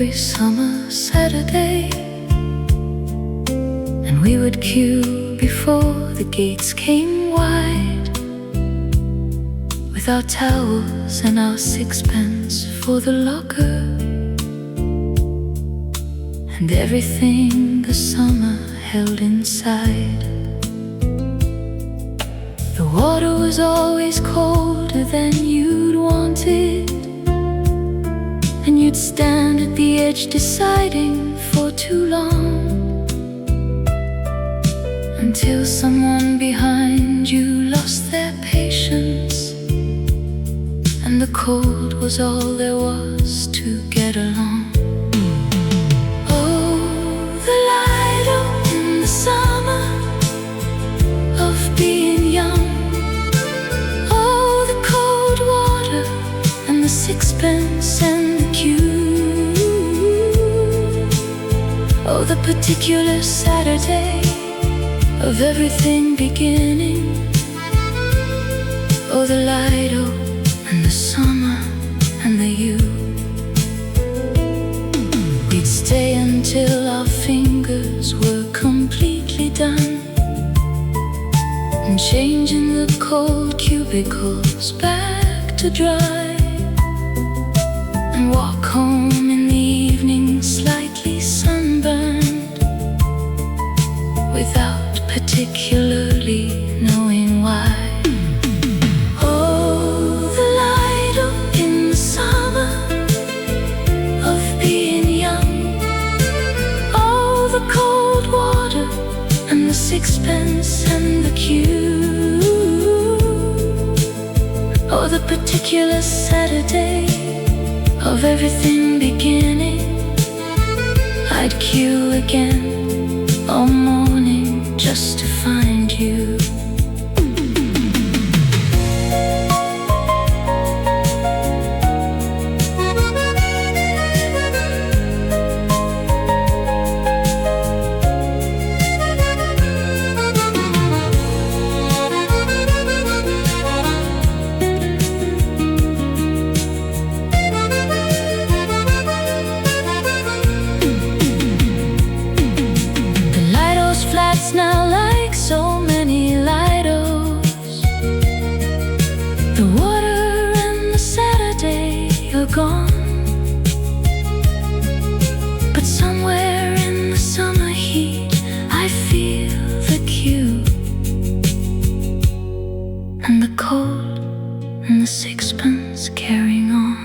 every summer Saturday, and we would queue before the gates came wide, with our towels and our sixpence for the locker, and everything the summer held inside. The water was always colder than you'd want it, and you'd stand at the edge deciding for too long, until someone behind you lost their patience, and the cold was all there was to get along. Oh, the Lido in the summer of being young. Oh, the cold water and the sixpence and the queue. Oh, the particular Saturday of everything beginning. Oh, the Lido and the summer and the you. We'd stay until our fingers were completely done, and changing the cold cubicles back to dry, and walk home in the evening slightly sunburned, without particularly knowing why. Oh, the Lido in the summer of being young. Oh, the cold water and the sixpence and the queue. Oh, the particular Saturday of everything beginning. I'd queue again all morning just to find you. Now like so many Lidos, the water and the Saturday are gone, but somewhere in the summer heat I feel the queue, and the cold and the sixpence carrying on.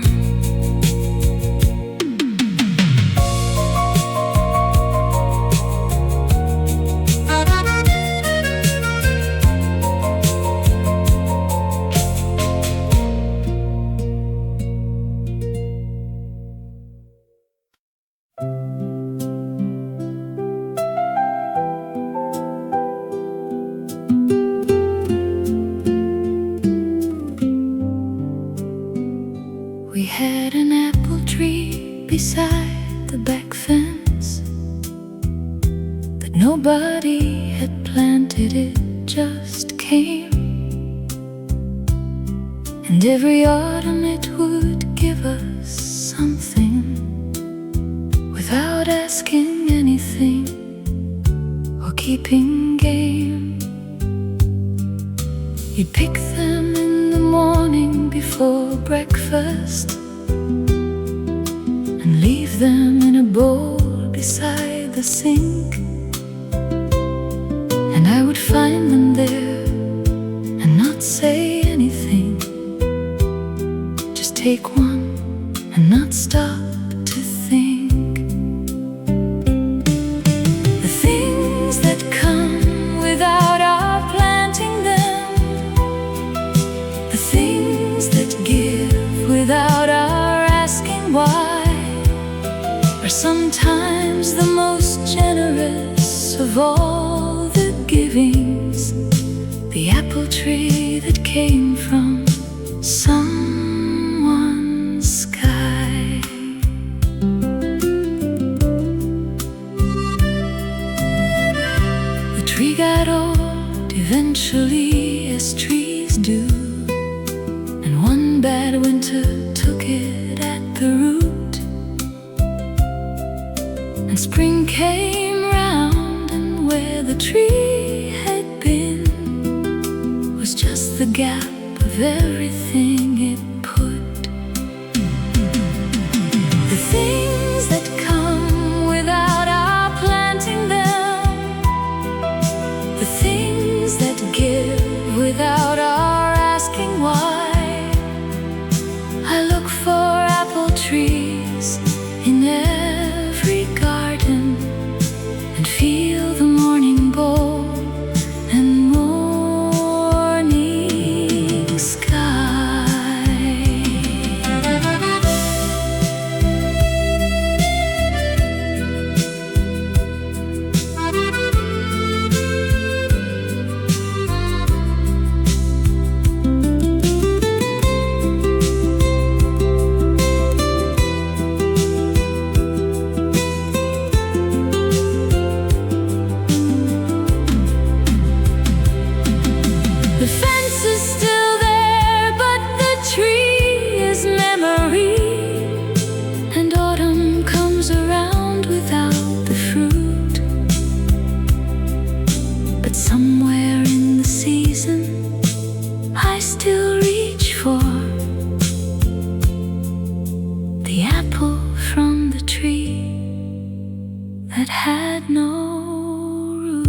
We had an apple tree beside the back fence, but nobody had planted it, just came. And every autumn it would give us something, without asking anything or keeping game. You'd pick them in the morning before breakfast, and leave them in a bowl beside the sink, and I would find them there and not say anything, just take one and not stop to think. The things that come without our planting them, the things that give without our asking why, are sometimes the most generous of all the givings. The apple tree that came from someone's sky. The tree got old eventually, as trees do, and one bad winter took it at the root. spring came round, and where the tree had been was just the gap of everything it put. The things that come without our planting them, the things that give without our asking why. I look for apple trees in every garden and feel the morning bowl and morning sky. The fence is still there, but the tree is memory. And autumn comes around without the fruit. But somewhere in the season, I still reach for the apple from the tree that had no root.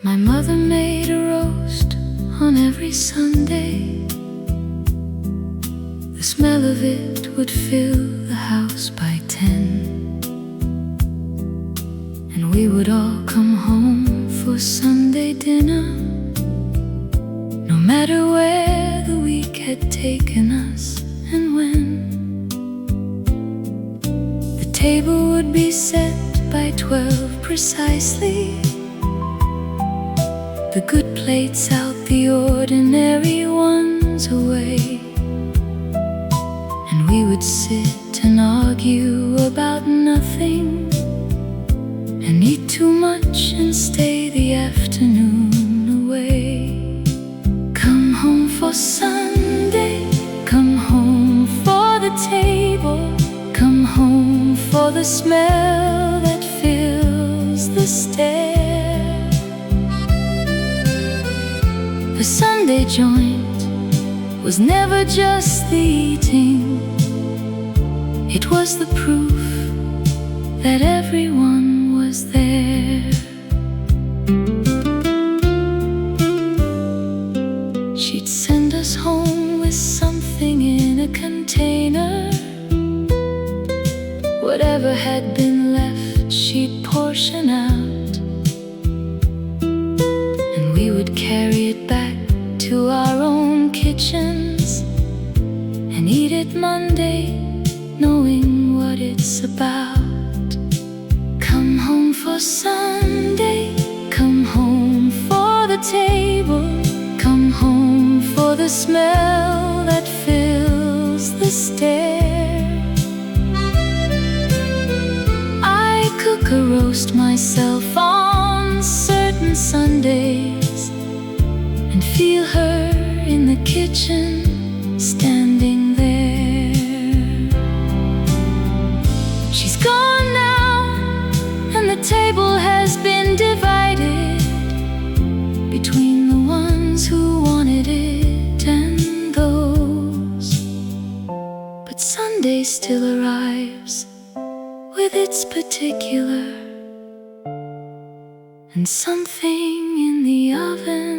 My mother made a roast on every Sunday. The smell of it would fill the house by 10. And we would all come home for Sunday dinner, no matter where the week had taken us and when. The table would be set by 12 precisely, the good plates out, the ordinary ones away. And we would sit and argue about nothing, and eat too much and stay the afternoon away. Come home for Sunday, come home for the table, come home for the smell that fills the stair. The Sunday joint was never just the eating, it was the proof that everyone was there. She'd send us home with something in a container. Whatever had been left, she'd portion out, and we would carry it back to our own kitchens and eat it Monday, knowing what it's about. Come home for Sunday, come home for the table, come home for the smell that fills the stair. I cook a roast myself on certain Sundays and feel her in the kitchen standing there. She's gone now, and the table has been divided between the ones who wanted it and those. But Sunday still arrives with its particular, and something in the oven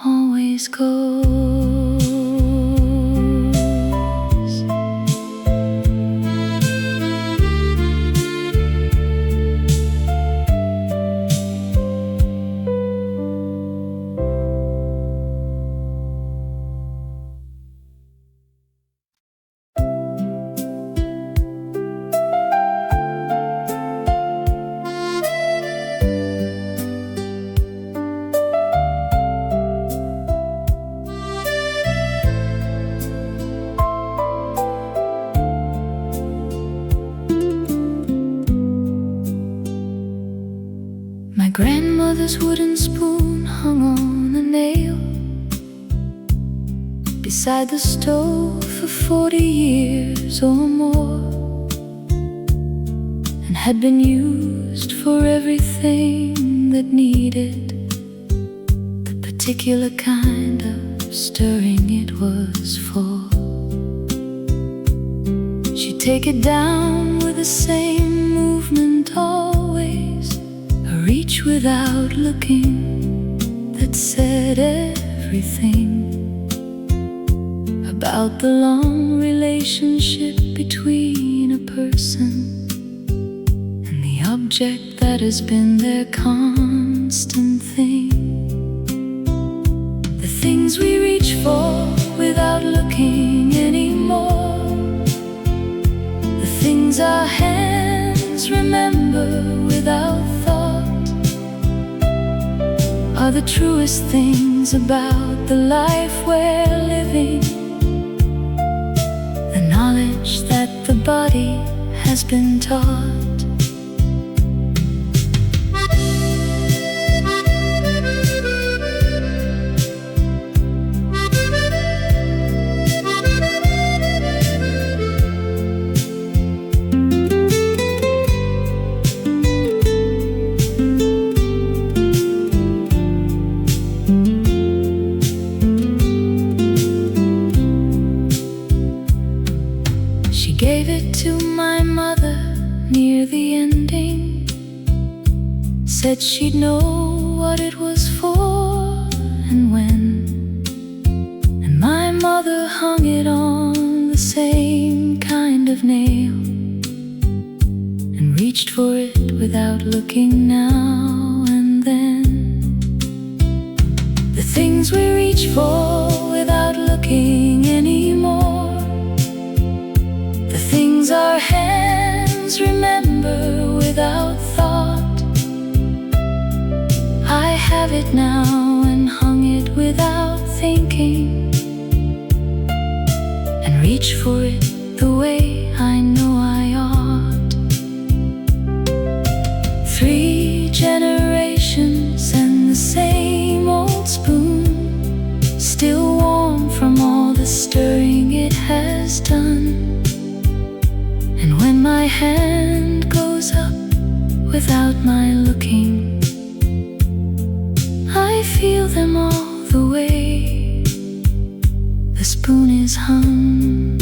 always goes. mother's wooden spoon hung on a nail beside the stove for 40 years or more, and had been used for everything that needed the particular kind of stirring it was for. She'd take it down with the same movement always, a reach without looking that said everything about the long relationship between a person and the object that has been their constant thing. The things we reach for without looking anymore, the things our hands remember without thought, are the truest things about the life we're living. The knowledge that the body has been taught. Gave it to my mother near the ending, said she'd know what it was for and when, and my mother hung it on the same kind of nail and reached for it without looking now and then. The things we reach for without looking anymore, things our hands remember without thought. I have it now and hung it without thinking, and reach for it the way I know I ought. 3 generations and the same old spoon, still warm from all the stirring it has done. And when my hand goes up without my looking, I feel them all the way the spoon is hung.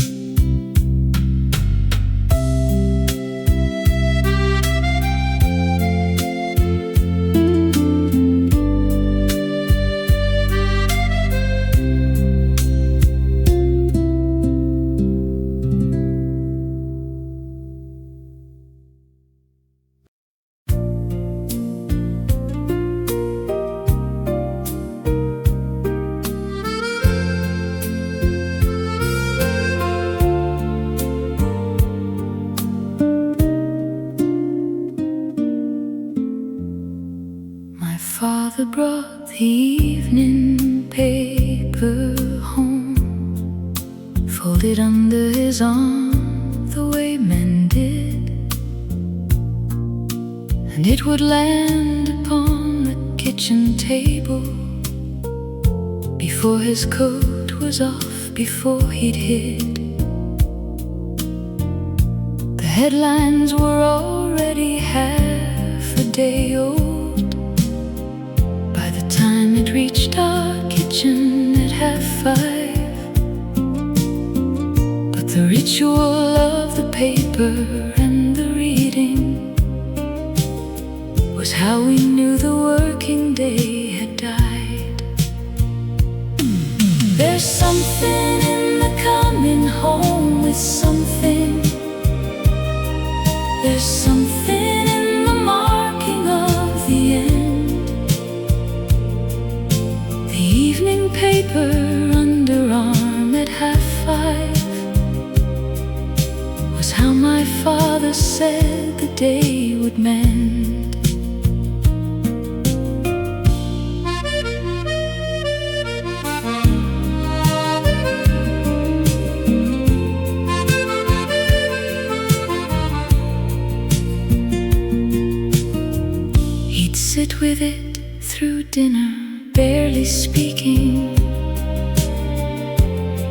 Father brought the evening paper home, folded under his arm the way men did, and it would land upon the kitchen table before his coat was off, before he'd hid. The headlines were already half a day old it reached our kitchen at 5:30, but the ritual of the paper and the reading was how we knew the working day had died. There's something in the coming home with something. There's something in the marking of the end. Evening paper underarm at 5:30 was how my father said the day would mend. He'd sit with it barely speaking,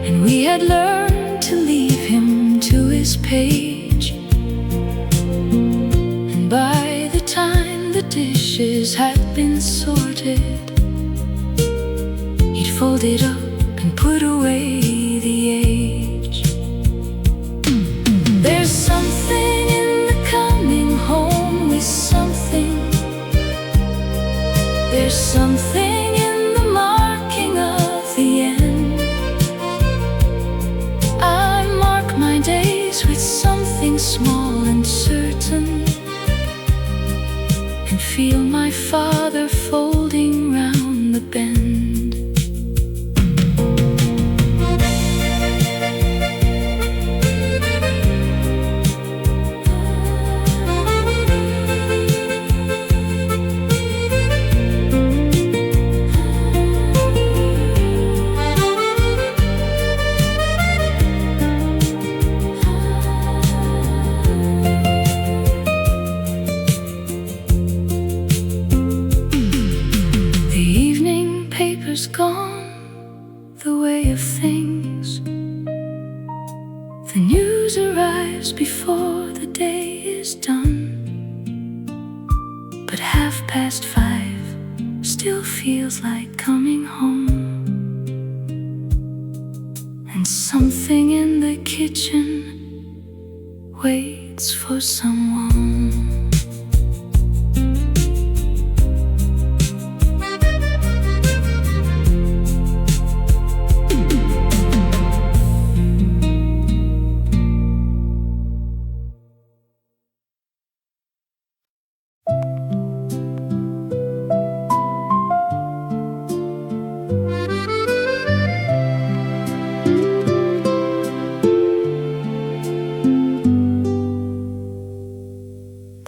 and we had learned to leave him to his page. And by the time the dishes had been sorted, he'd fold it up and put away the age. There's something in the coming home with something. There's something in the marking of the end. I mark my days with something small and certain, and feel my father folding round the bend. Gone the way of things. The news arrives before the day is done, but 5:30 still feels like coming home. And something in the kitchen waits for someone.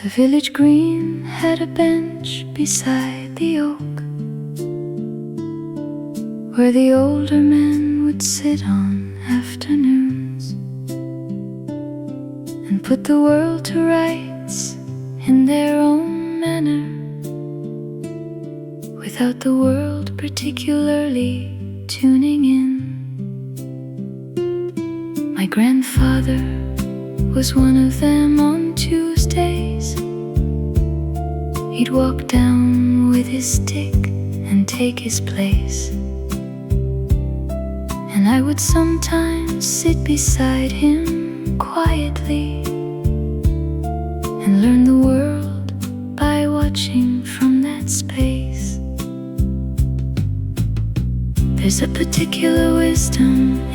The village green had a bench beside the oak, where the older men would sit on afternoons and put the world to rights in their own manner, without the world particularly tuning in. My grandfather was one of them on Tuesdays. He'd walk down with his stick and take his place, and I would sometimes sit beside him quietly and learn the world by watching from that space. There's a particular wisdom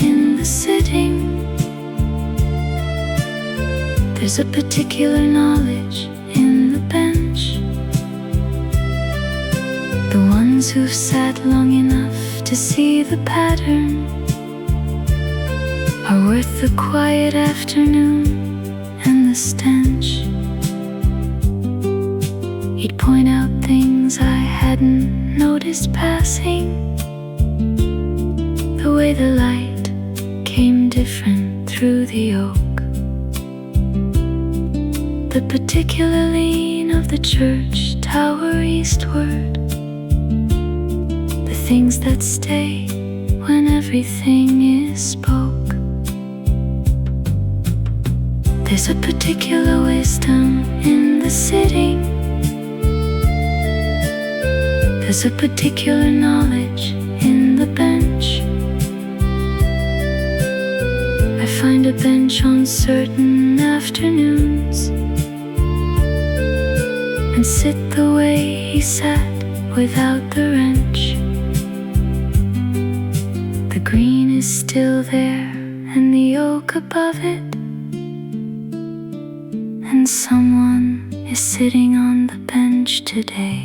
in the sitting. There's a particular knowledge in the bench. The ones who've sat long enough to see the pattern are worth the quiet afternoon and the stench. He'd point out things I hadn't noticed passing, the way the light came different through the oak, the particular lean of the church tower eastward, the things that stay when everything is spoke. There's a particular wisdom in the sitting. There's a particular knowledge in the bench. I find a bench on certain afternoons and sit the way he sat without the wrench. The green is still there and the oak above it, and someone is sitting on the bench today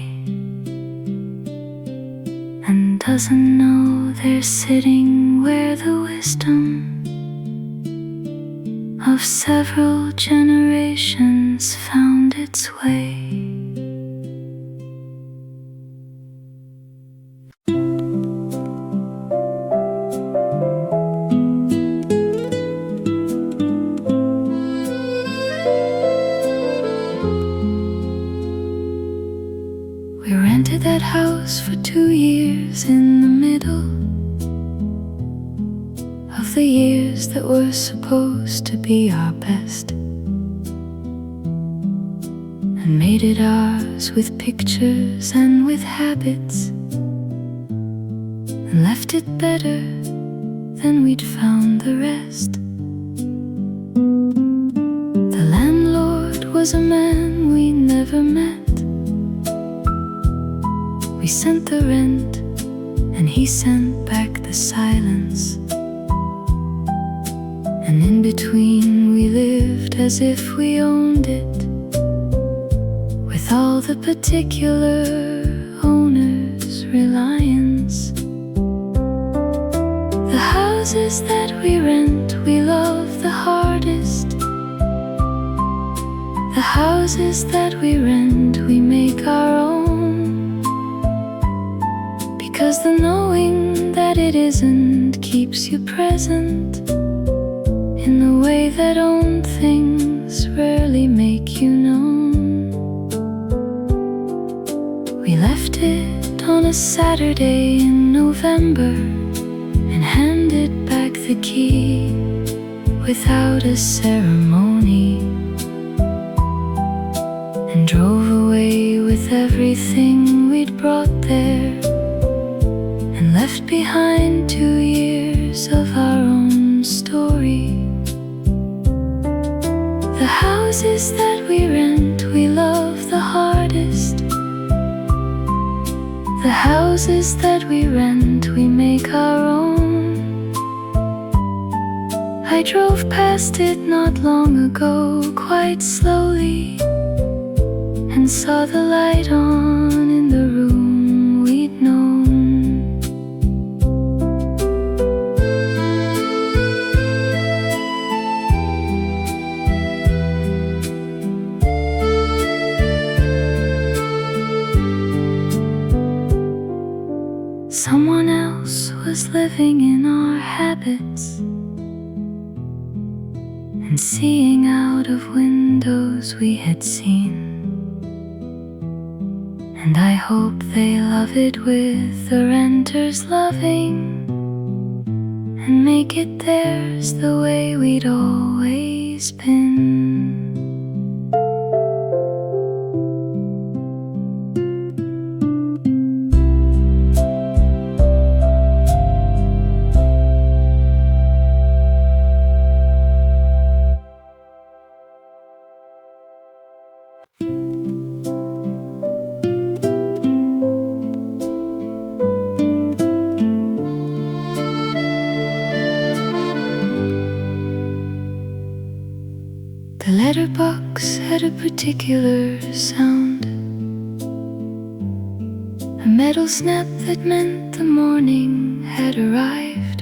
and doesn't know they're sitting where the wisdom of several generations found its way. We rented that house for 2 years in were supposed to be our best, and made it ours with pictures and with habits, and left it better than we'd found the rest. The landlord was a man we never met. We sent the rent and he sent back the silence, and in between we lived as if we owned it, with all the particular owners' reliance. The houses that we rent we love the hardest. The houses that we rent we make our own, because the knowing that it isn't keeps you present in the way that own things rarely make you known. We left it on a Saturday in November and handed back the key without a ceremony, and drove away with everything we'd brought there, and left behind 2 years of our own story. The houses that we rent we love the hardest. The houses that we rent we make our own. I drove past it not long ago quite slowly, and saw the light on in the room we'd known. Someone else was living in our habits, and seeing out of windows we had seen. And I hope they love it with the renters loving, and make it theirs the way we'd always been. The letterbox had a particular sound, a metal snap that meant the morning had arrived,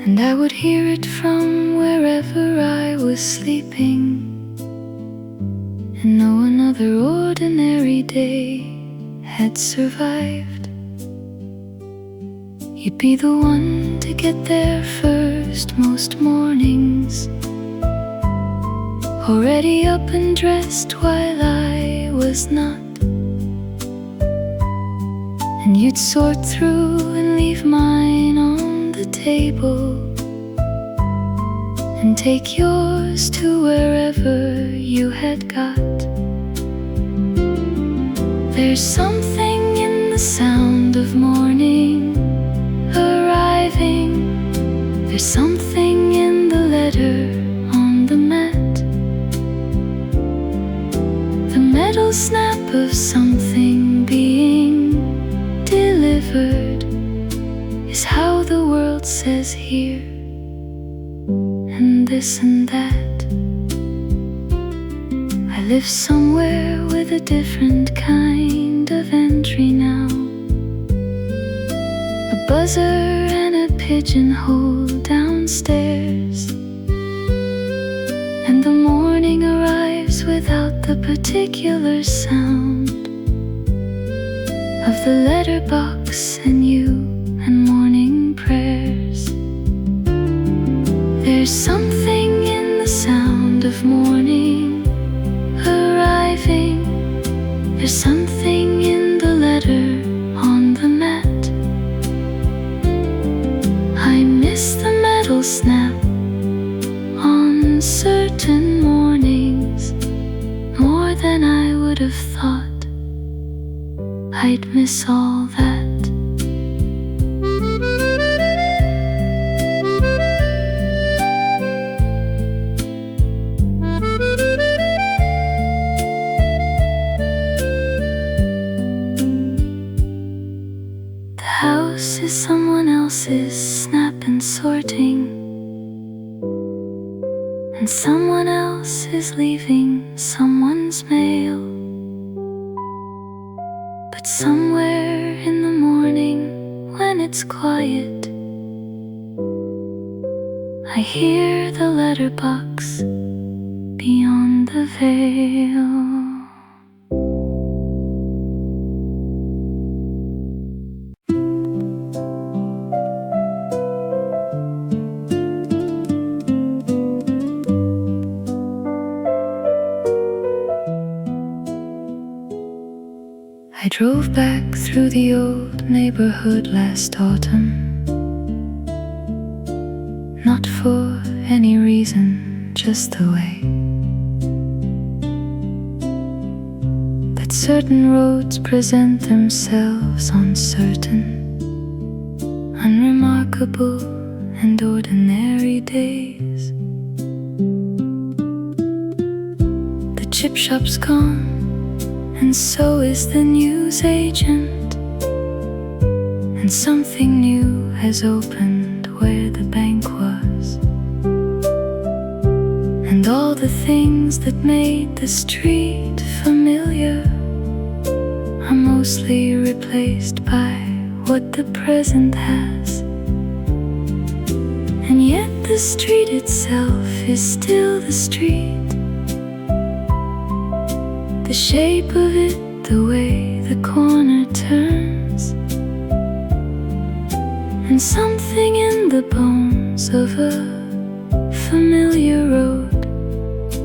and I would hear it from wherever I was sleeping, and know another ordinary day had survived. You'd be the one to get there first most mornings, already up and dressed while I was not, and you'd sort through and leave mine on the table, and take yours to wherever you had got. There's something in the sound of morning arriving. There's something in the letter on the mat, the metal snap of something being delivered is how the world says here and this and that. I live somewhere with a different kind of entry now, a buzzer and a pigeonhole downstairs, and the morning arrives without the particular sound of the letterbox and you and morning prayers. There's something in the sound of morning arriving. There's something in the letter on the mat. I miss the mat then I would have thought I'd miss all that. The house is someone else's snap and sorting, and someone else is leaving someone's mail. But somewhere in the morning when it's quiet, I hear the letterbox beyond the veil. I drove back through the old neighborhood last autumn, not for any reason, just the way that certain roads present themselves on certain unremarkable and ordinary days. The chip shop's gone, and so is the newsagent, and something new has opened where the bank was, and all the things that made the street familiar are mostly replaced by what the present has. And yet the street itself is still the street. The shape of it, the way the corner turns, and something in the bones of a familiar road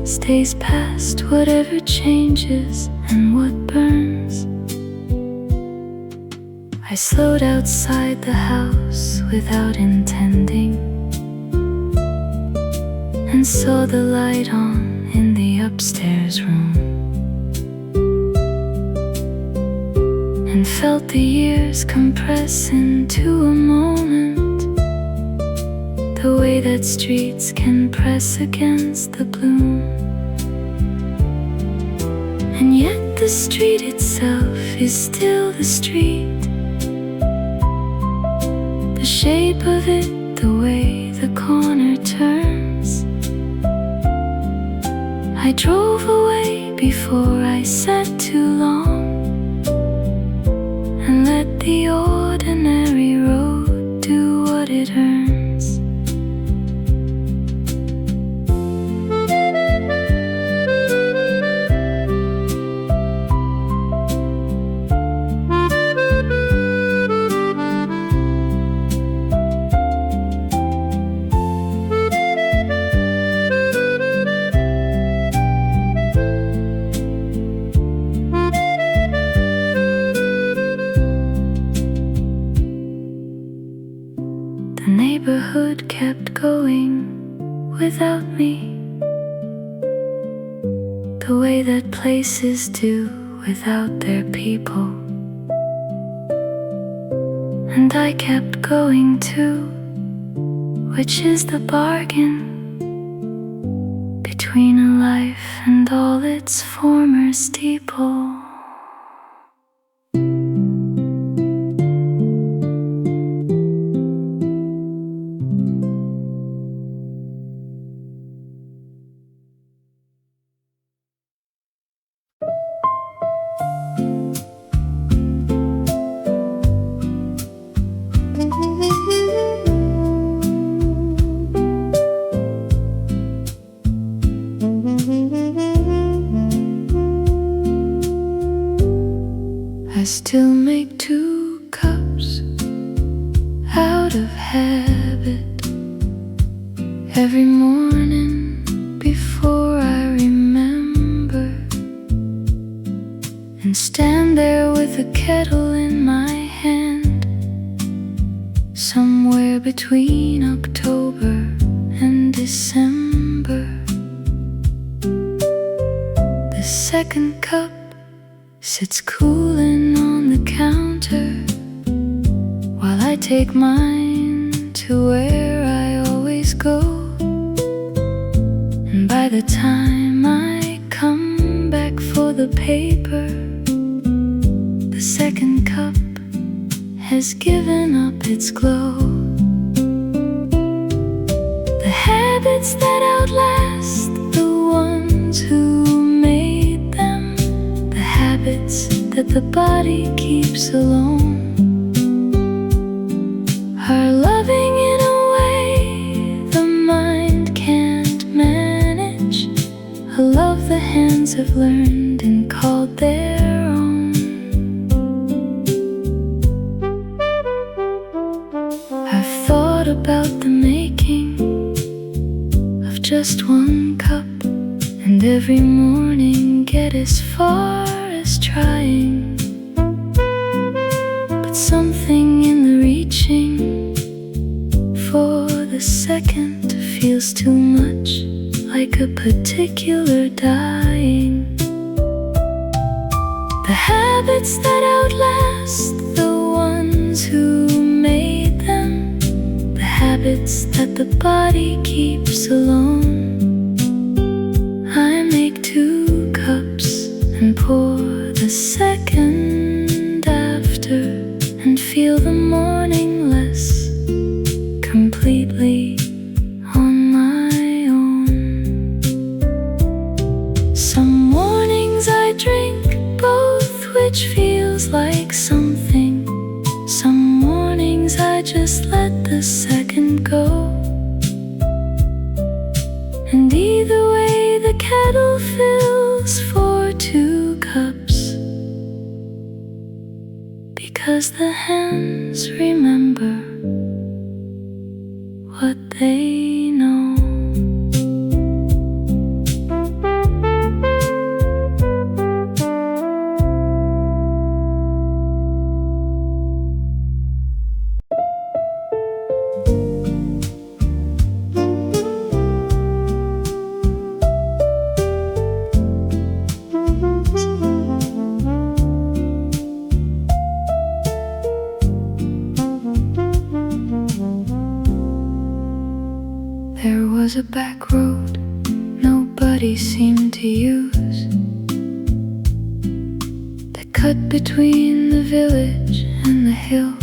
stays past whatever changes and what burns. I slowed outside the house without intending, and saw the light on in the upstairs room, and felt the years compress into a moment, the way that streets can press against the gloom. And yet the street itself is still the street. The shape of it, the way the corner turns. I drove away before I sat too long, and let the ordinary road do what it earns. The neighborhood kept going without me, the way that places do without their people. And I kept going too, which is the bargain between a life and all its former steeple. I still make 2 cups out of habit every morning before I remember, and stand there with a kettle in my hand, somewhere between October and December. The second cup sits cooling on the counter while I take mine to where I always go. And by the time I come back for the paper, the second cup has given up its glow. The habits that outlast the ones who made them, the habits that the body keeps alone, are loving in a way the mind can't manage, a love the hands have learned and called their own. I've thought about the making of just one cup, and every morning get as far as trying, but something in the reaching for the second feels too much like a particular dying. The habits that outlast the ones who made them, the habits that the body keeps alone. I make 2 cups and pour the second after, and feel the morning less completely on my own. Some mornings I drink both, which feels like something. Some mornings I just let the second go. And either way the kettle fills for 2 cups, because the hands remember what they know. There was a back road nobody seemed to use, that cut between the village and the hill,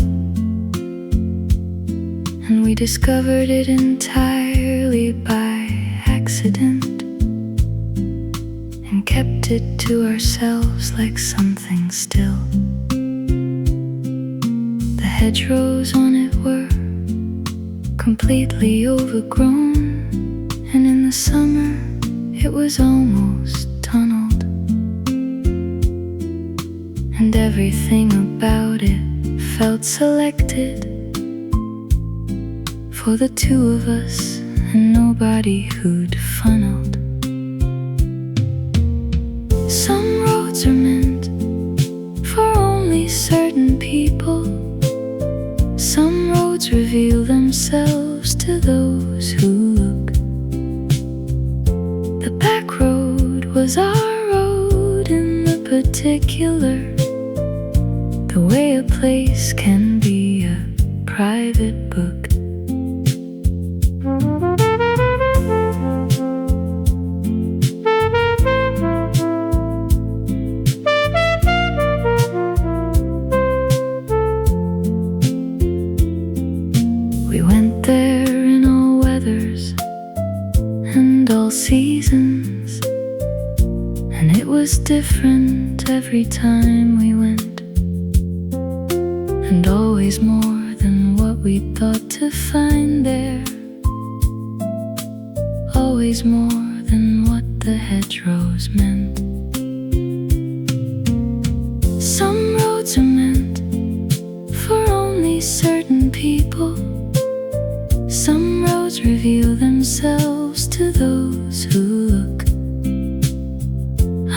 and we discovered it entirely by accident, and kept it to ourselves like something still. The hedgerows on it were completely overgrown, and in the summer it was almost tunneled, and everything about it felt selected for the 2 of us and nobody who'd funneled. Some roads are meant for only certain people. Some roads reveal themselves to those who look. The back road was our road in the particular, the way a place can be a private book. We went there in all weathers and all seasons, and it was different every time we went, and always more than what we thought to find there, always more than what the hedgerows meant. Some roads are meant for only certain people. Some roads reveal themselves to those who look.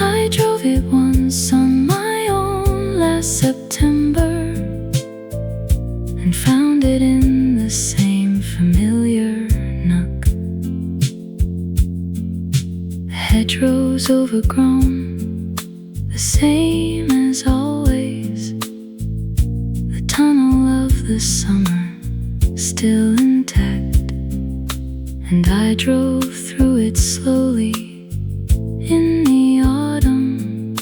I drove it once on my own last September, and found it in the same familiar nook. The hedgerows overgrown, the same as always. The tunnel of the summer still intact, and I drove through it slowly in the autumn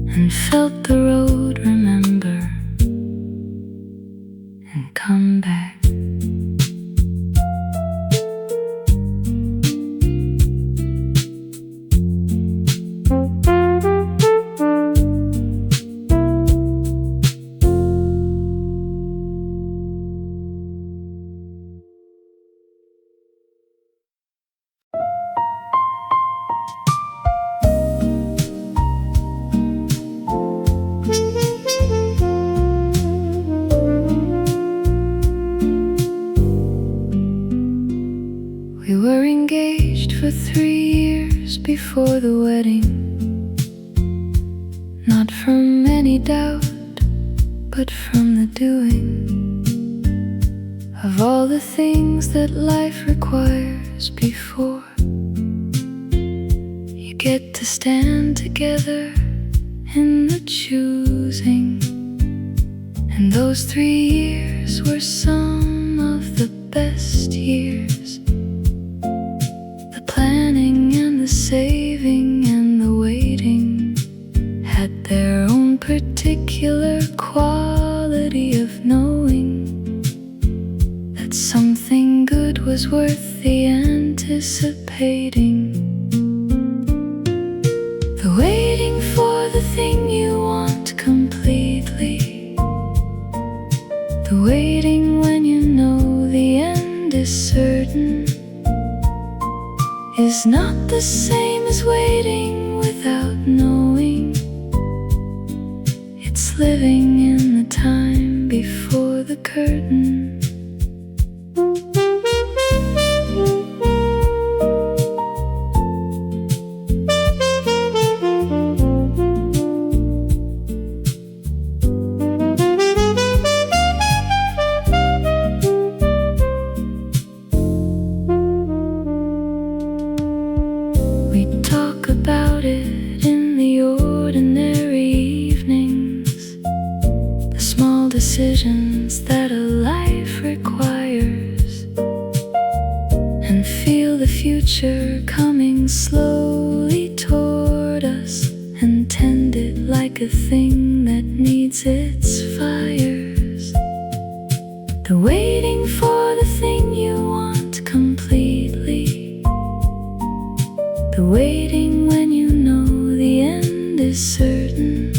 and felt the road remember and come back. We were engaged for 3 years before the wedding, not from any doubt, but from the doing of all the things that life requires before you get to stand together in the choosing. And those 3 years were some of the best years. Planning and the saving and the waiting had their own particular quality of knowing that something good was worth the anticipating. The waiting for the thing you want completely, the waiting when you know the end is certain, is not the same as waiting without knowing. It's living in the time before the curtain. We talk about it in the ordinary evenings, the small decisions that a life requires, and feel the future coming slowly toward us, and tend it like a thing that needs its fires. The waiting for the thing you want completely, the waiting when you know the end is certain,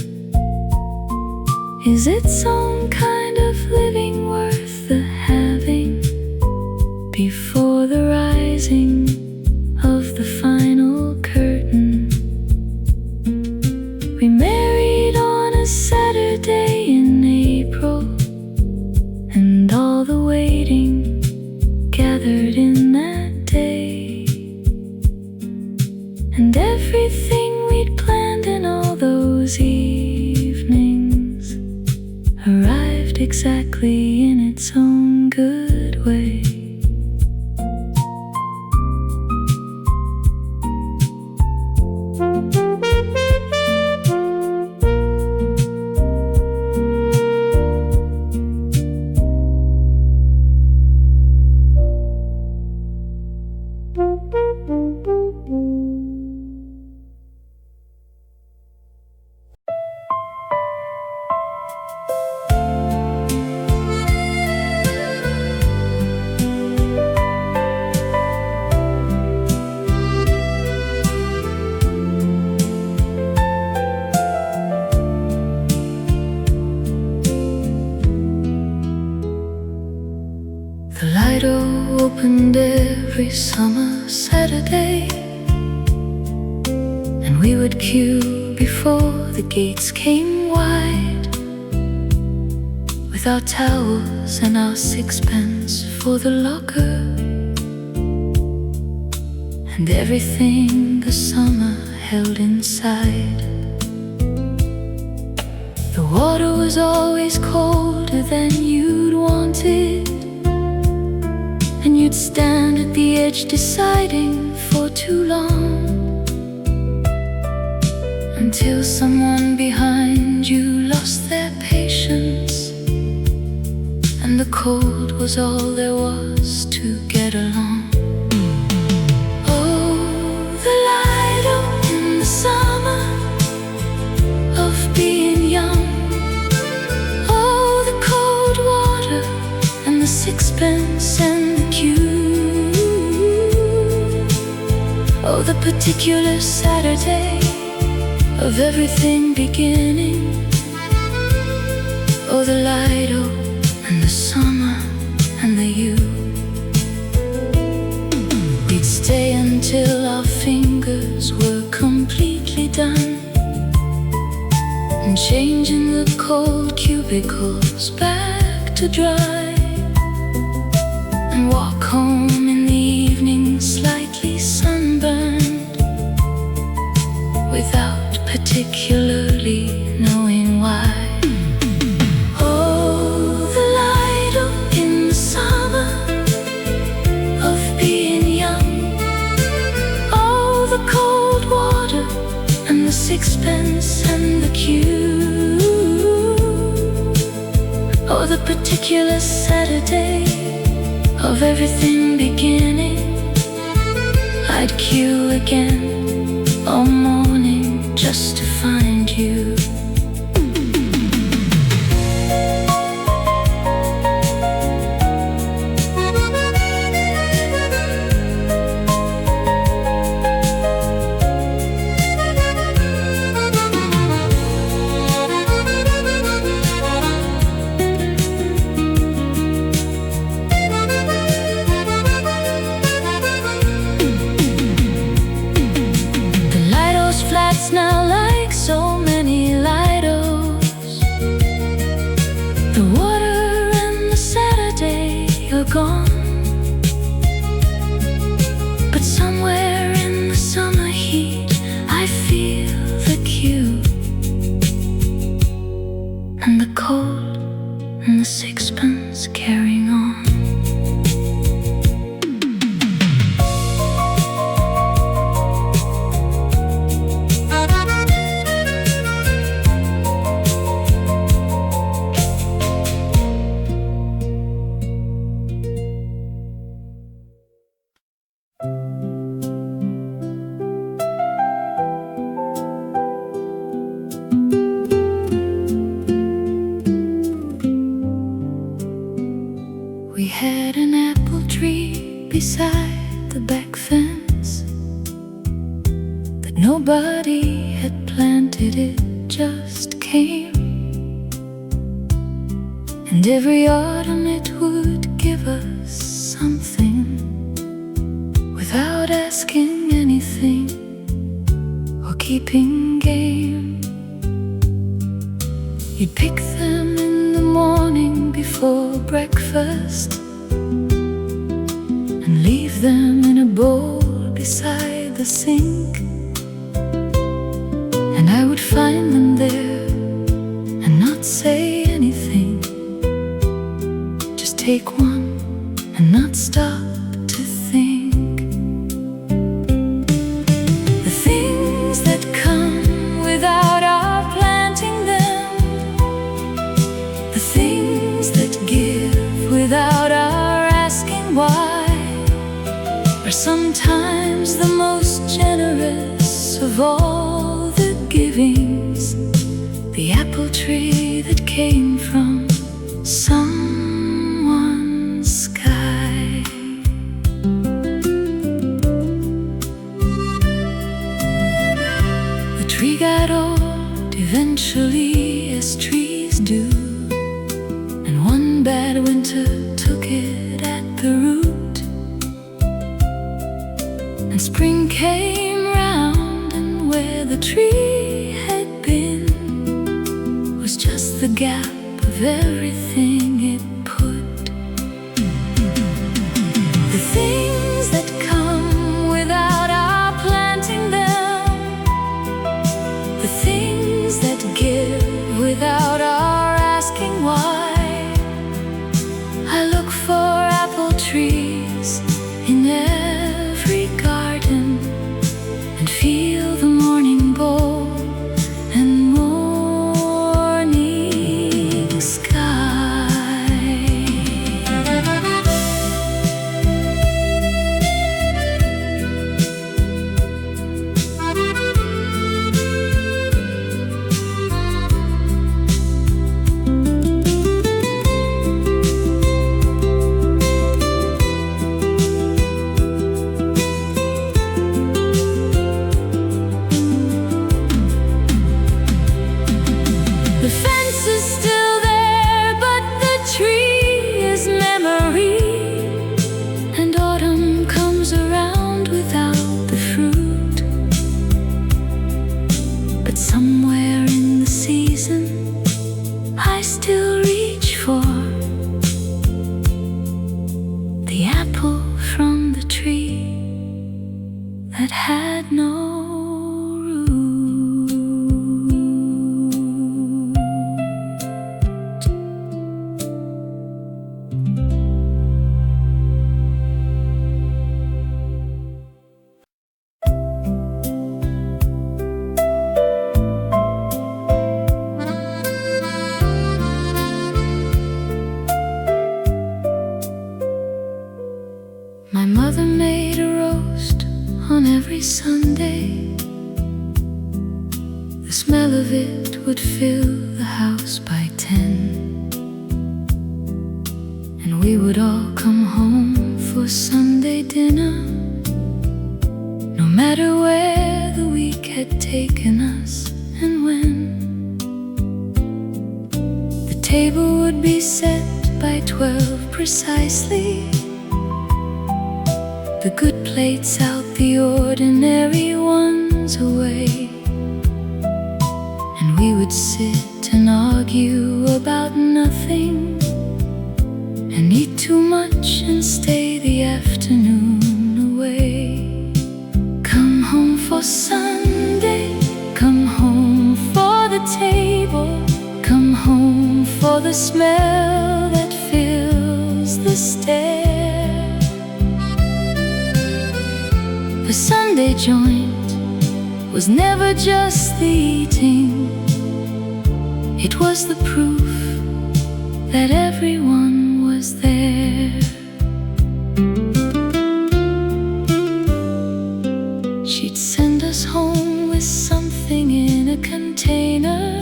is its own kind of living worth the having before the rising of the final curtain. We married on a Saturday in April, and all the waiting gathered in that day. And everything we'd planned in all those evenings arrived exactly in its own good way. The Lido opened every summer Saturday, and we would queue before the gates came wide, with our towels and our sixpence for the locker, and everything the summer held inside. The water was always colder than you'd want it, and you'd stand at the edge deciding for too long. until someone behind you lost their patience, and the cold was all there was to get along. Oh, the Lido in the summer of being young. Oh, the cold water and the sixpence and the cue. Oh, the particular Saturday of everything beginning. Oh, the Lido and the summer and the you. We'd stay until our fingers were completely done, and changing the cold cubicles back to dry, and walk home in the evening slightly sunburned, without particularly knowing why. Sixpence and the cue. Oh, the particular Saturday of everything beginning. I'd queue again all morning just to find you. Now, like so many Lidos, the water and the Saturday are gone, but somewhere in the summer heat I feel the cue, and the cold and the sixpence carrying on. We had an apple tree beside the back fence, but nobody had planted it, just came. And every autumn it would give us something, without asking anything or keeping game. You'd pick them in the morning before breakfast, and leave them in a bowl beside the sink. And I would find them there and not say anything, just take one and not stop to think. The things that come without our planting them, the things that give without our asking why, are sometimes the most generous of all the givings. The apple tree that came from someone's sky. The tree got old eventually, as trees do, and one bad winter took it at the root. And spring came round, and where the tree had been was just the gap of everything it put. The things that come without our planting them, the things that give without our asking why. I look for apple trees in every garden, and feel the morning bowl that had no root. My mother made a roast on every Sunday. The smell of it would fill the house by 10, and we would all come home for Sunday dinner, no matter where the week had taken us and when. The table would be set by 12 precisely, the good plates out, the ordinary ones away. And we would sit and argue about nothing, and eat too much and stay the afternoon away. Come home for Sunday, come home for the table, come home for the smell that fills the stair. The Sunday joint was never just the eating, it was the proof that everyone was there. She'd send us home with something in a container.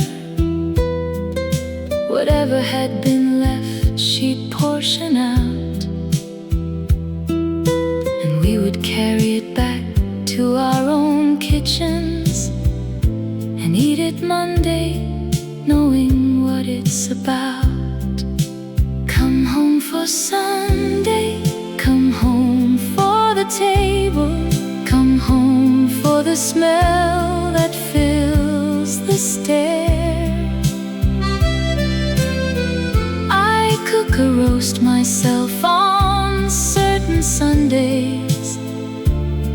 Whatever had been left, she'd portion out, and we would carry it back to our own kitchens and eat it Monday, knowing what it's about. Come home for Sunday, come home for the table, come home for the smell that fills the stair. I cook a roast myself on certain Sundays,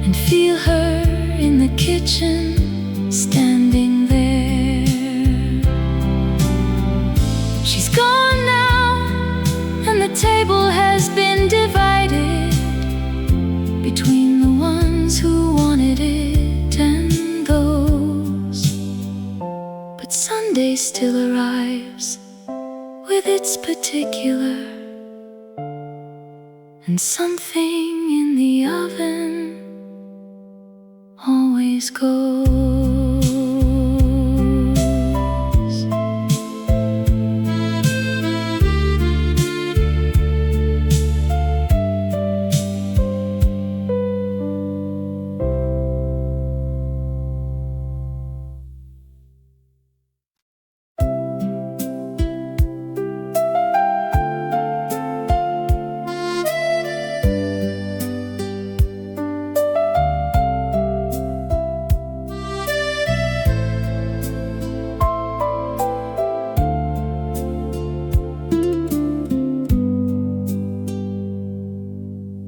and feel her in the kitchen standing there. She's gone now, and the table has been divided between the ones who wanted it and those. But Sunday still arrives with its particular, and something in the oven always goes.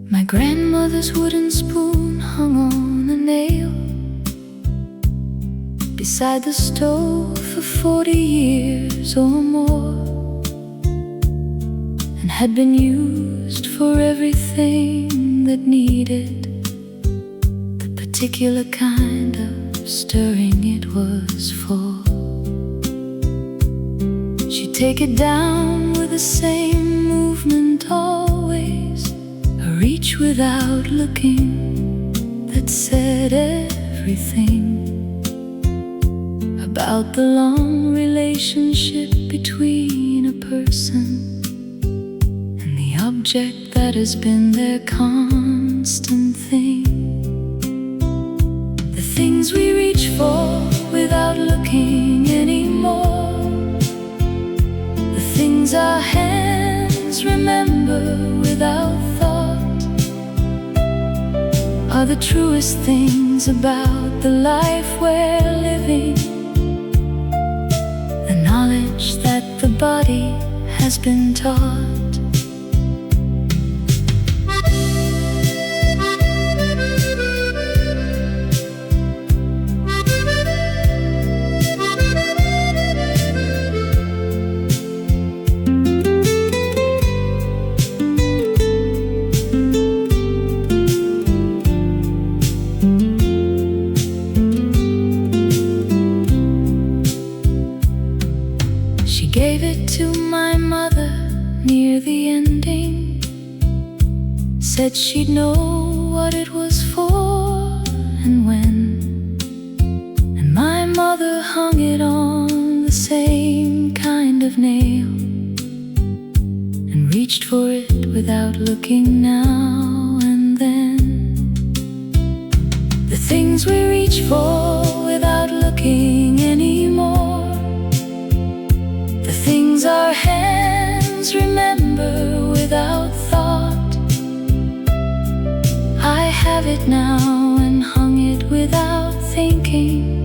My grandmother's wooden spoon hung on a nail beside the stove for 40 years or more, and had been used for everything that needed the particular kind of stirring it was for. She'd take it down with the same movement always, a reach without looking that said everything about the long relationship between a person and the object that has been their constant thing. The things we reach for without looking anymore, the things our hands remember without thought, are the truest things about the life we're living. The knowledge that the body has been taught. said she'd know what it was for and when. And my mother hung it on the same kind of nail and reached for it without looking now and then. The things we reach for without looking anymore, the things our hands remember without thought. I have it now and hung it without thinking,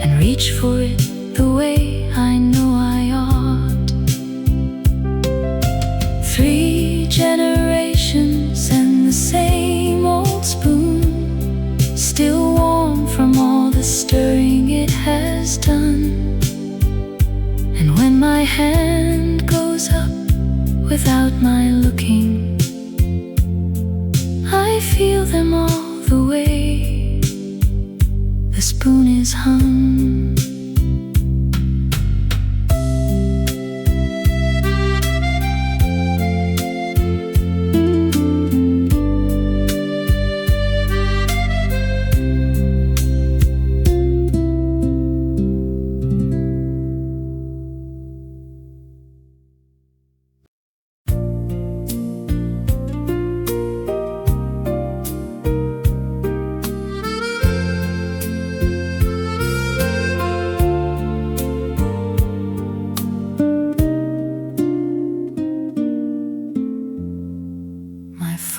and reach for it the way I know I ought. 3 generations and the same old spoon, still warm from all the stirring it has done. And when my hand goes up without my looking, I feel them all the way the spoon is hung.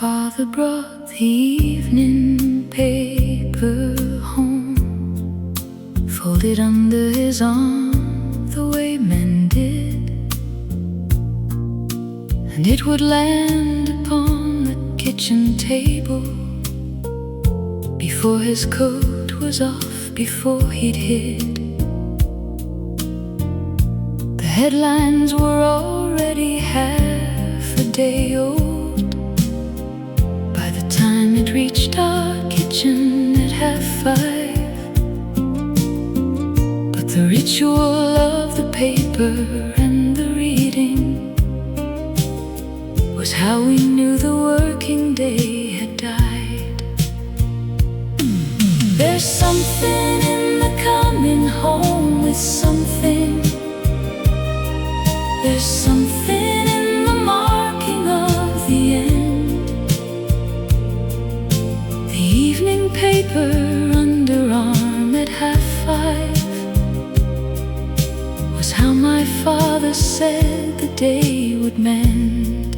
Father brought the evening paper home, folded under his arm the way men did, and it would land upon the kitchen table before his coat was off, before he'd hid. The headlines were already half a day old time it reached our kitchen at 5:30. But the ritual of the paper and the reading was how we knew the working day had died. There's something in the coming home with something. There's something in the marking of the end. Evening paper underarm at 5:30 was how my father said the day would mend.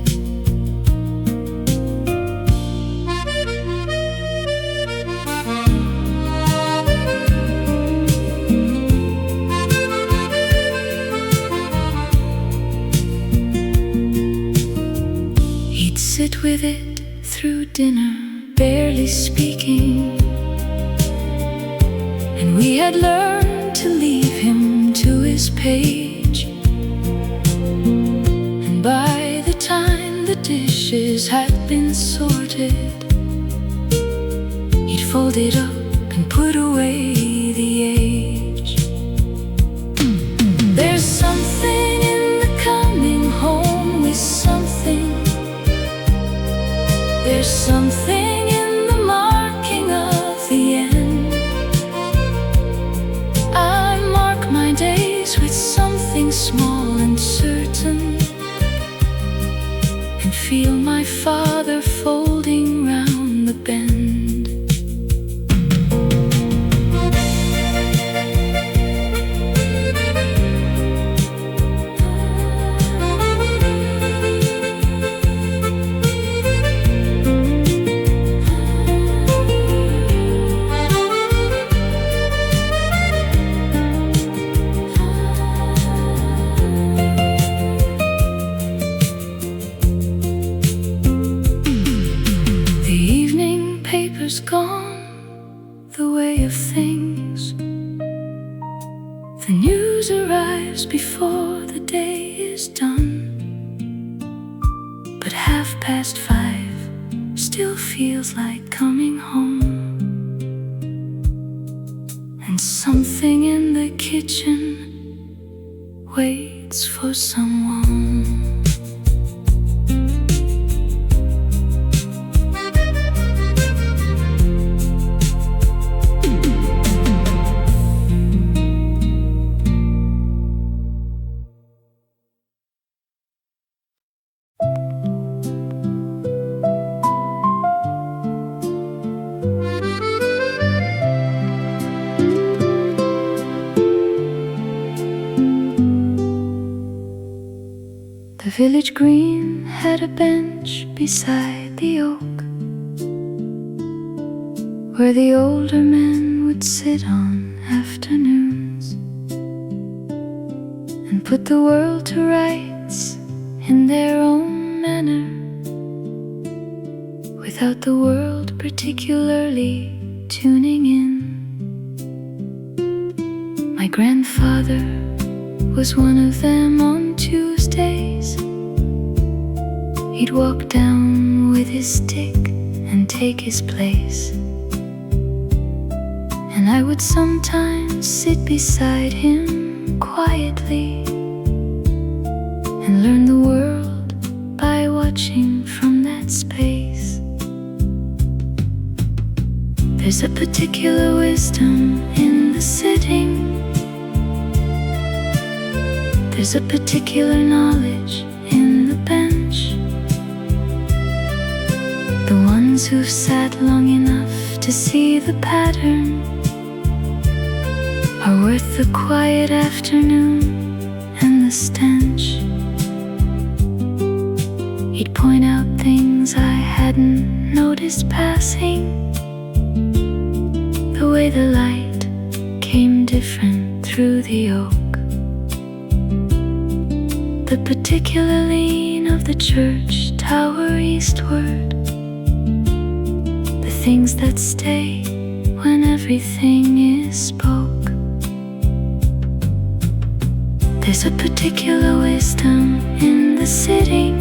He'd sit with it through dinner, barely speaking, and we had learned to leave him to his page. And by the time the dishes had been sorted, he'd fold it up and put away the age. There's something in the coming home with something. There's something with something small and certain, and feel my father folding round the bend. Gone the way of things. The news arrives before the day is done, but 5:30 still feels like coming home. And something in the kitchen waits for someone. village green had a bench beside the oak, where the older men would sit on afternoons and put the world to rights in their own manner, without the world particularly tuning in. My grandfather was one of them. On Tuesdays he'd walk down with his stick and take his place, and I would sometimes sit beside him quietly and learn the world by watching from that space. There's a particular wisdom in the sitting, there's a particular knowledge in the bench. The ones who've sat long enough to see the pattern are worth the quiet afternoon and the stench. He'd point out things I hadn't noticed passing, the way the light came different through the oak, the particular lean of the church tower eastward, the things that stay when everything is spoke. There's a particular wisdom in the sitting,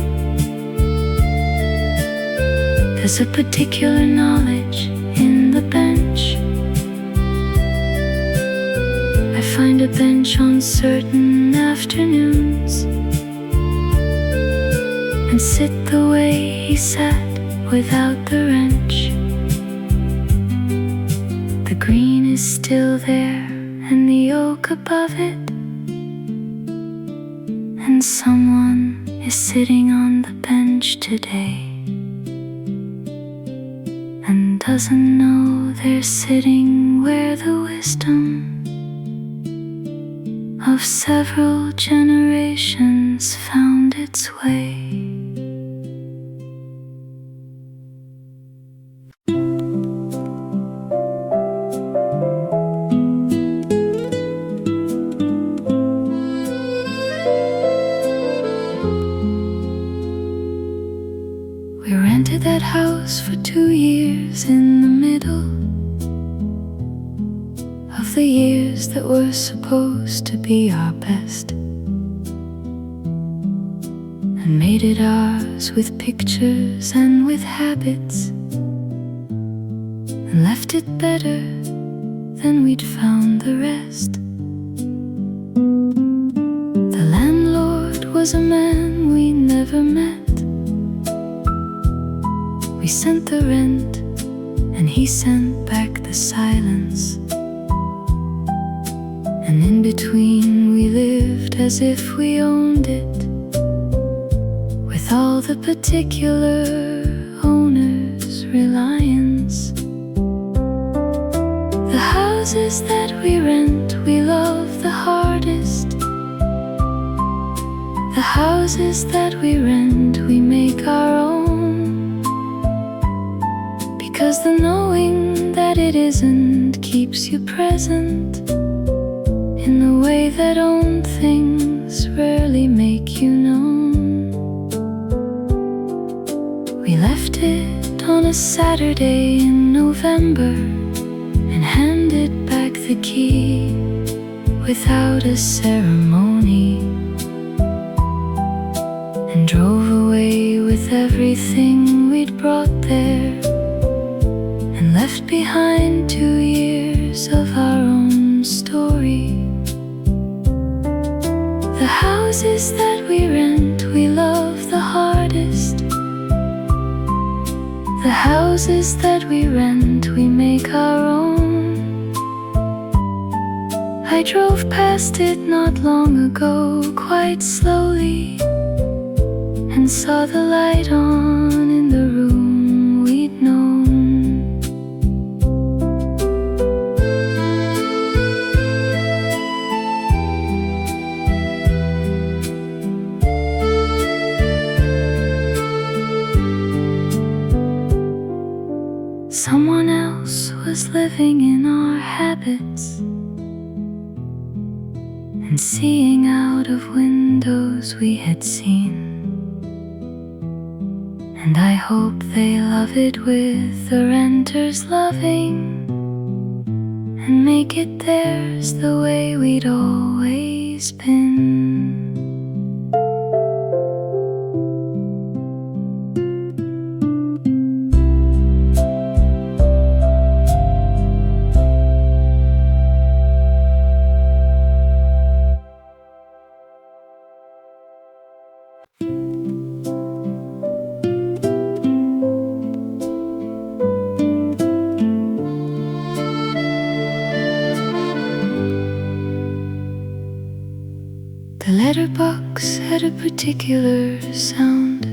there's a particular knowledge in the bench. I find a bench on certain afternoons and sit the way he sat without the wrench. The green is still there and the oak above it, and someone is sitting on the bench today and doesn't know they're sitting where the wisdom of several generations found its way. We rented that house for 2 years in the middle of the years that were supposed to be our best, and made it ours with pictures and with habits, and left it better than we'd found the rest. The landlord was a man we never met. We sent the rent and he sent back the silence, and in between we lived as if we owned it, with all the particular owners' reliance. The houses that we rent we love the hardest, the houses that we rent we make our own, because the knowing that it isn't keeps you present in the way that own things rarely make you known. We left it on a Saturday in November and handed back the key without a ceremony, and drove away with everything we'd brought there, and left behind 2 years of our own story. The houses that we rent we love the hardest, the houses that we rent we make our own. I drove past it not long ago quite slowly, and saw the light on in the room we'd known. Someone else was living in our habits and seeing out of windows we had seen. And I hope they love it with the renters loving and make it theirs the way we'd always been. The letterbox had a particular sound,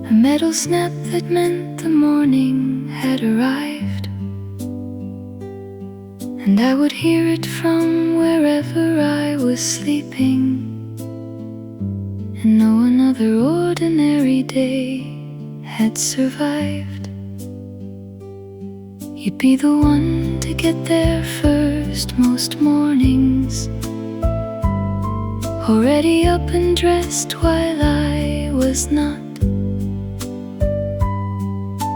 a metal snap that meant the morning had arrived. And I would hear it from wherever I was sleeping, and know another ordinary day had survived. You'd be the one to get there first most mornings, already up and dressed while I was not.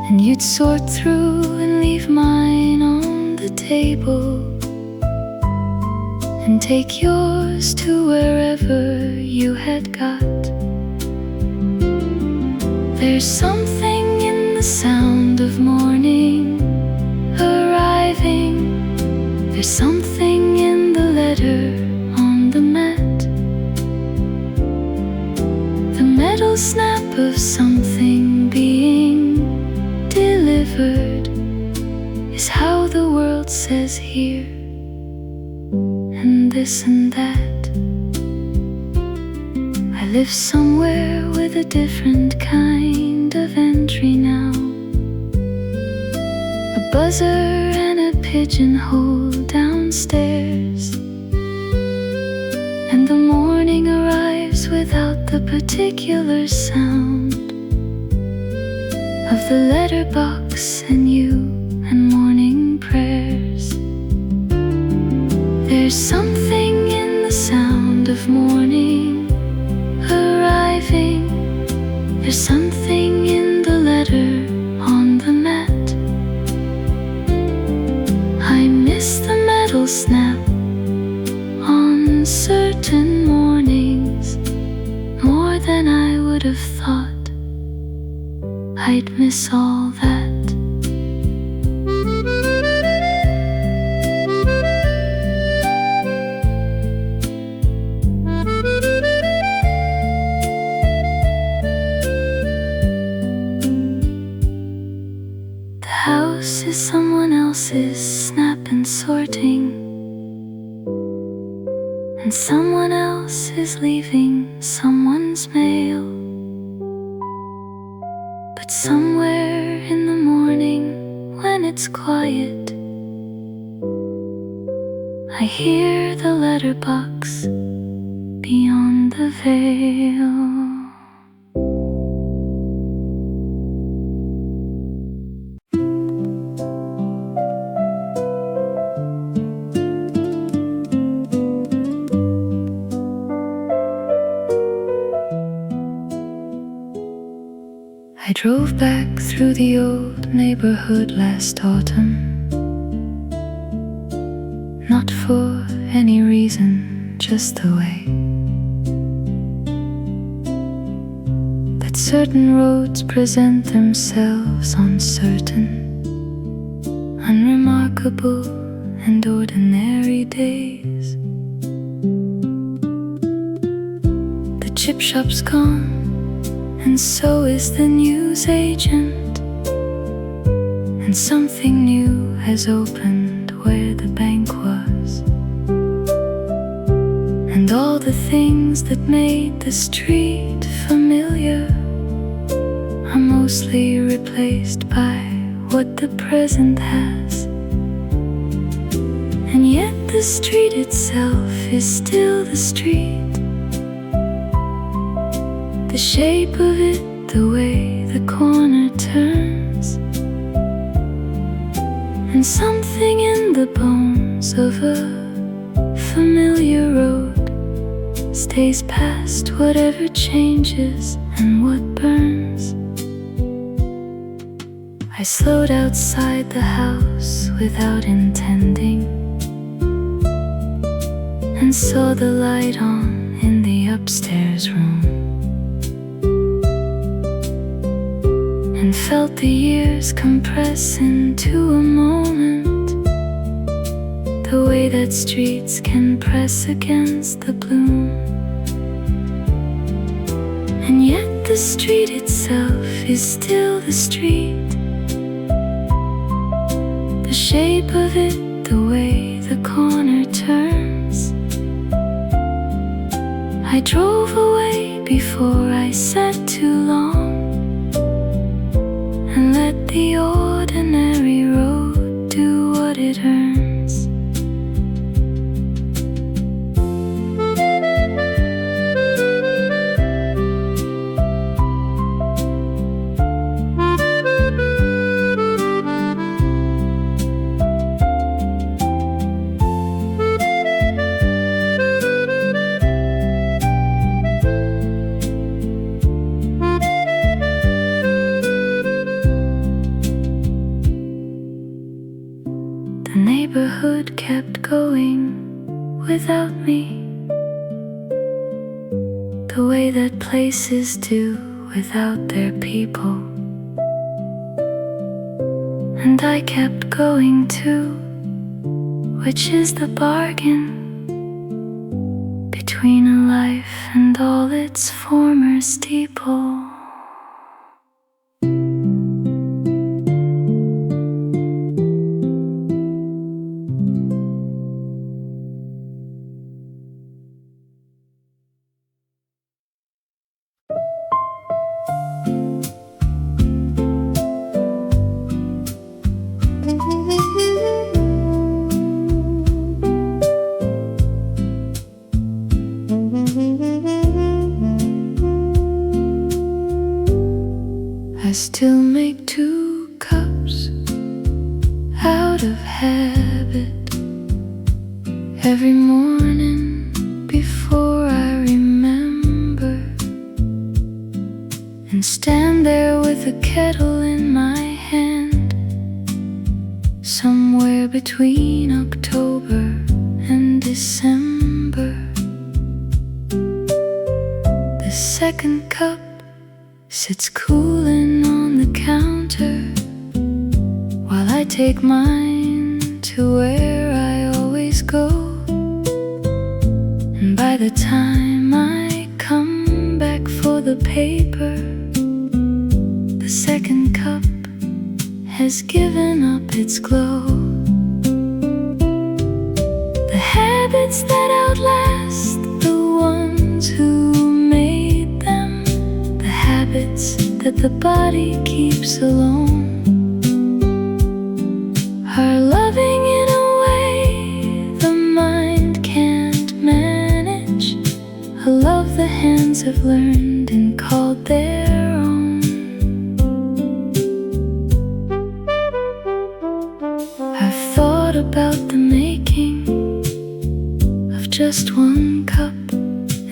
And you'd sort through and leave mine on the table, and take yours to wherever you had got. There's something in the sound of morning arriving. There's something in the letter on the mat, the metal snap of something being delivered is how the world says here and this and that. I live somewhere with a different kind of entry now, a buzzer and a pigeonhole downstairs, and the morning arrives without the particular sound of the letterbox and you and morning prayers. There's something in the sound of morning arriving. There's something in the letter on the mat. I miss the metal snap on certain mornings more than I would have thought I'd miss all that. The house is someone else's snap and sorting, and someone else is leaving someone's mail. But somewhere in the morning when it's quiet, I hear the letterbox beyond the veil. I drove back through the old neighborhood last autumn, not for any reason, just the way that certain roads present themselves on certain unremarkable and ordinary days. The chip shop's gone, and so is the newsagent, and something new has opened where the bank was, and all the things that made the street familiar are mostly replaced by what the present has. And yet the street itself is still the street, the shape of it, the way the corner turns, and something in the bones of a familiar road stays past whatever changes and what burns. I slowed outside the house without intending and saw the light on in the upstairs room, and felt the years compress into a moment, the way that streets can press against the gloom. And yet the street itself is still the street, the shape of it, the way the corner turns. I drove away before I sat too long and let the ordinary road do what it earns. The neighborhood kept going without me, the way that places do without their people. And I kept going too, which is the bargain between a life and all its former steeple. I still make 2 cups out of habit every morning before I remember, and stand there with a kettle in my hand somewhere between October and December. The second cup sits cooling on the counter while I take mine to where I always go. And by the time I come back for the paper, the second cup has given up its glow. The habits that outlast the ones who made them, habits that the body keeps alone, are loving in a way the mind can't manage, a love the hands have learned and called their own. I've thought about the making of just 1 cup,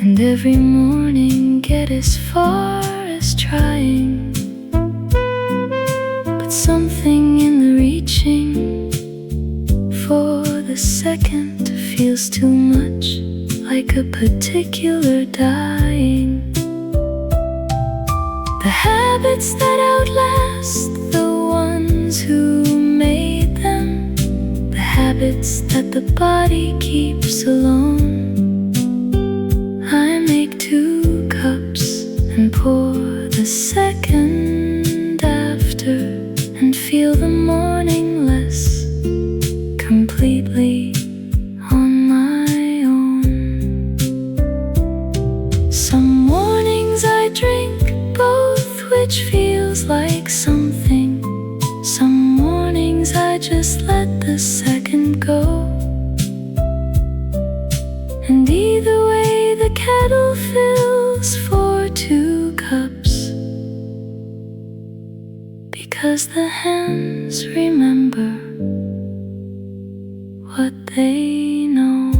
and every morning get as far as trying, but something in the reaching for the second feels too much like a particular dying. The habits that outlast the ones who made them, the habits that the body keeps alone. I make 2 cups and pour the second after, and feel the morning less completely on my own. Some mornings I drink both, which feels like something. Some mornings I just let the second go. And either way the kettle fills for 2 cups, because the hands remember what they know.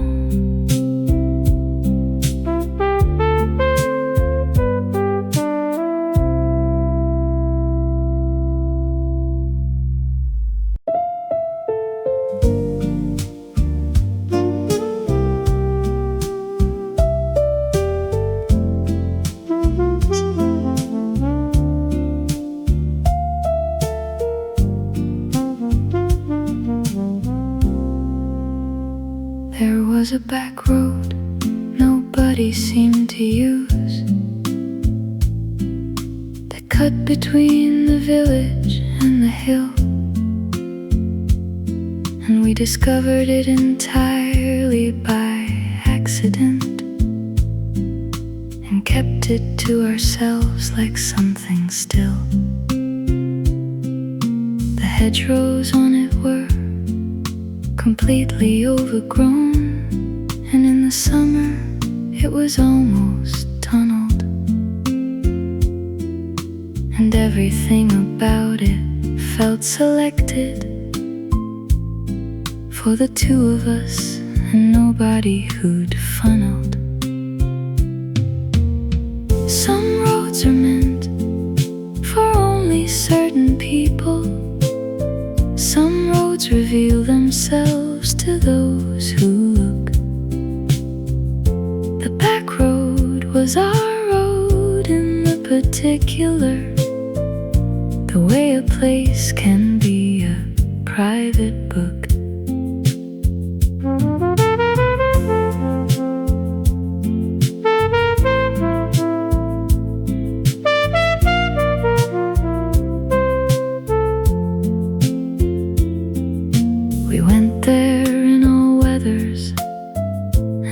There was a back road nobody seemed to use that cut between the village and the hill, and we discovered it entirely by accident and kept it to ourselves like something still. The hedgerows on it were completely overgrown, and in the summer it was almost tunneled, and everything about it felt selected for the two of us and nobody who'd funneled. Some roads are meant for only certain people. Some roads reveal themselves to those who look. The back road was our road in the particular, the way a place can be a private book. We went there in all weathers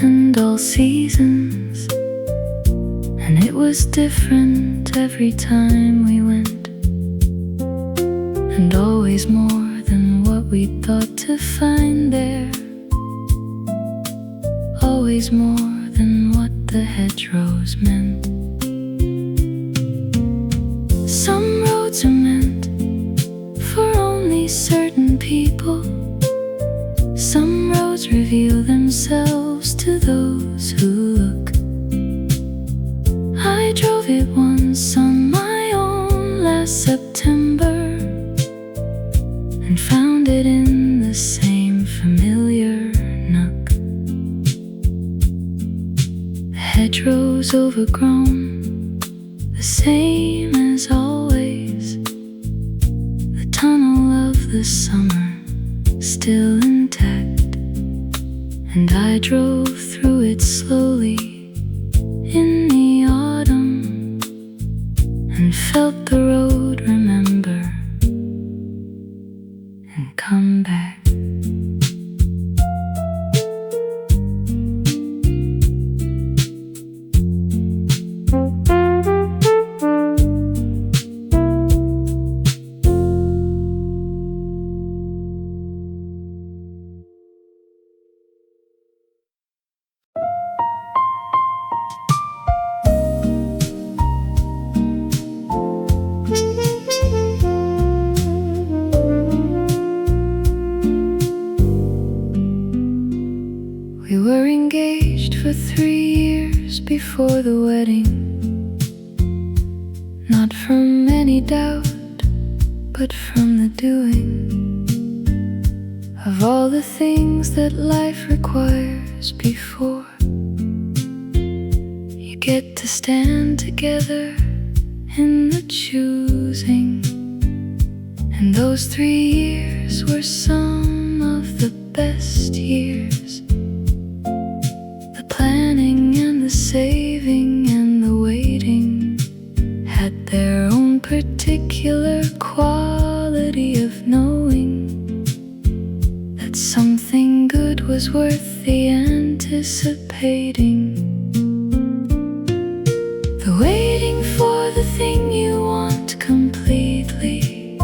and all seasons, and it was different every time we went, and always more than what we thought to find there, always more than what the hedgerows meant. Some roads are meant for only certain people. Some roads reveal themselves to those who look. I drove it once on my own last September and found it in the same familiar nook. The hedgerows overgrown, the same as always. The tunnel of the summer still intact, and I drove through it slowly in the autumn and felt the road remember and come back. We were engaged for 3 years before the wedding, not from any doubt, but from the doing of all the things that life requires before you get to stand together in the choosing. And those 3 years were some of the best years. The planning and the saving and the waiting had their own particular quality of knowing that something good was worth the anticipating. The waiting for the thing you want completely,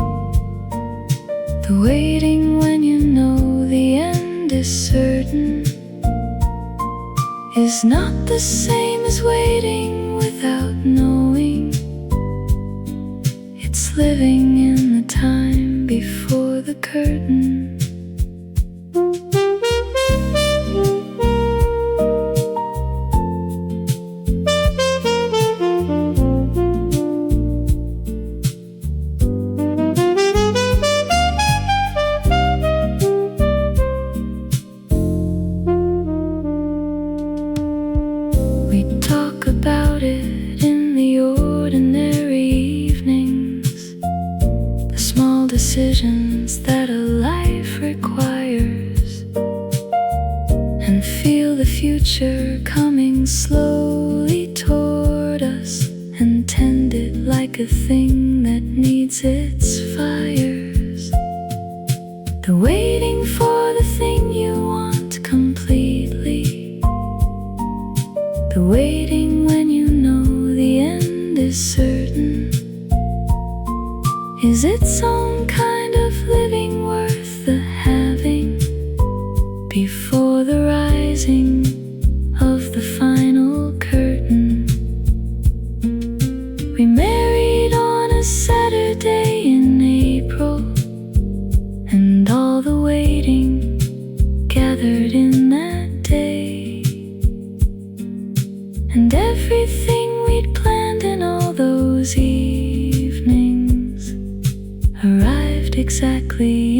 the waiting when you know the end is certain, is not the same as waiting without knowing. It's living in the time before the curtain. small decisions that a life requires, and feel the future coming slowly toward us, and tend it like a thing that needs its fires. The waiting for the thing you want completely, the waiting when you know the end is certain, is its own kind of living worth the having before the rising of the final curtain. We married on a Saturday in April, and all the waiting gathered in that day, and everything we'd planned in all those evenings arrived exactly